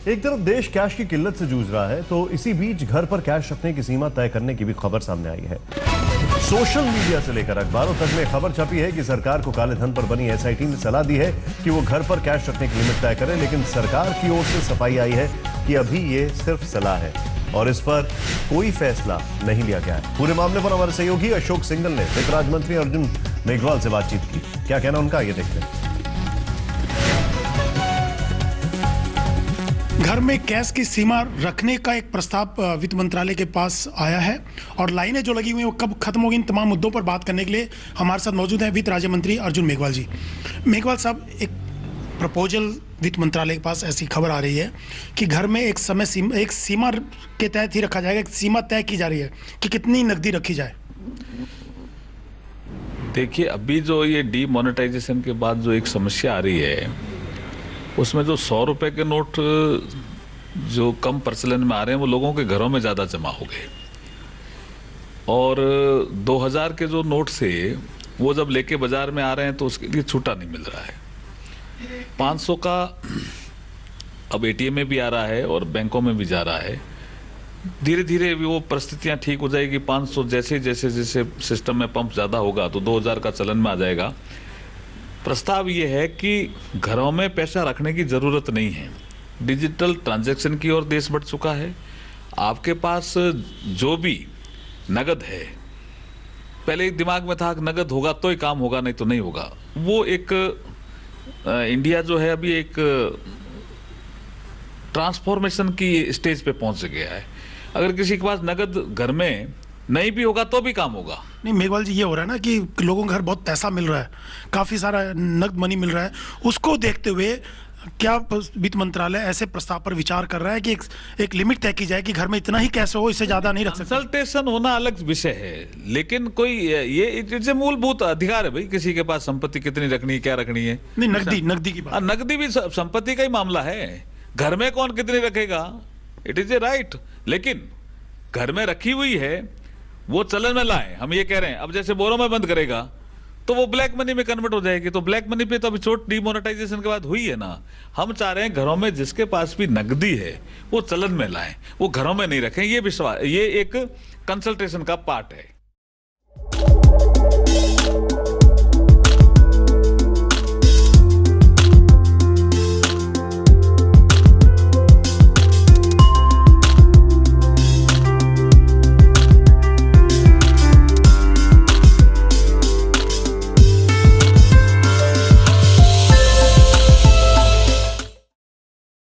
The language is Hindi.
एक तरफ देश कैश की किल्लत से जूझ रहा है तो इसी बीच घर पर कैश रखने की सीमा तय करने की भी खबर सामने आई है। सोशल मीडिया से लेकर अखबारों तक में खबर छपी है कि सरकार को काले धन पर बनी एसआईटी ने सलाह दी है कि वो घर पर कैश रखने की लिमिट तय करे, लेकिन सरकार की ओर से सफाई आई है कि अभी ये सिर्फ सलाह है और इस पर कोई फैसला नहीं लिया गया है। पूरे मामले पर हमारे सहयोगी अशोक सिंघल ने वित्त राज्य मंत्री अर्जुन मेघवाल से बातचीत की। क्या कहना उनका, ये देखते हैं। घर में कैश की सीमा रखने का एक प्रस्ताव वित्त मंत्रालय के पास आया है और लाइनें जो लगी हुई हैं वो कब खत्म होगी, इन तमाम मुद्दों पर बात करने के लिए हमारे साथ मौजूद हैं वित्त राज्य मंत्री अर्जुन मेघवाल जी। मेघवाल साहब, एक प्रपोजल वित्त मंत्रालय के पास ऐसी खबर आ रही है कि घर में एक सीमा के तहत ही रखा जाएगा, एक सीमा तय की जा रही है कि कितनी नकदी रखी जाए। देखिए, अभी जो ये डीमोनेटाइजेशन के बाद जो एक समस्या आ रही है उसमें जो 100 रुपए के नोट जो कम प्रचलन में आ रहे हैं वो लोगों के घरों में ज़्यादा जमा हो गए और 2000 के जो नोट से वो जब लेके बाजार में आ रहे हैं तो उसके लिए छूटा नहीं मिल रहा है। 500 का अब एटीएम में भी आ रहा है और बैंकों में भी जा रहा है। धीरे धीरे वो परिस्थितियां ठीक हो जाएगी। 500 जैसे जैसे जैसे सिस्टम में पंप ज़्यादा होगा तो 2000 का चलन में आ जाएगा। प्रस्ताव ये है कि घरों में पैसा रखने की ज़रूरत नहीं है। डिजिटल ट्रांजैक्शन की ओर देश बढ़ चुका है। आपके पास जो भी नगद है, पहले दिमाग में था कि नगद होगा तो ही काम होगा, नहीं तो नहीं होगा। वो एक इंडिया जो है अभी एक ट्रांसफॉर्मेशन की स्टेज पे पहुंच गया है। अगर किसी के पास नगद घर में नहीं भी होगा तो भी काम होगा। नहीं मेघवाल जी, ये हो रहा है ना कि लोगों को घर बहुत पैसा मिल रहा है, काफ़ी सारा नगद मनी मिल रहा है, उसको देखते हुए क्या वित्त मंत्रालय ऐसे प्रस्ताव पर विचार कर रहा है कि एक लिमिट तय की जाए कि घर में इतना ही कैश हो, इससे ज़्यादा नहीं रख सकते? कंसल्टेशन होना अलग विषय है, लेकिन कोई ये मूलभूत अधिकार है भाई, किसी के पास संपत्ति कितनी रखनी है, क्या रखनी है। नहीं, नकदी की बात। नकदी भी संपत्ति का ही मामला है। घर में कौन कितनी रखेगा, इट इज ए राइट, लेकिन घर में रखी हुई है वो चलन में लाए। हम ये कह रहे हैं अब जैसे बोरों में बंद करेगा तो वो ब्लैक मनी में कन्वर्ट हो जाएगी। तो ब्लैक मनी पे तो अभी चोट डीमोनेटाइजेशन के बाद हुई है ना। हम चाह रहे हैं घरों में जिसके पास भी नकदी है वो चलन में लाएं, वो घरों में नहीं रखें। ये विश्वास, ये एक कंसल्टेशन का पार्ट है।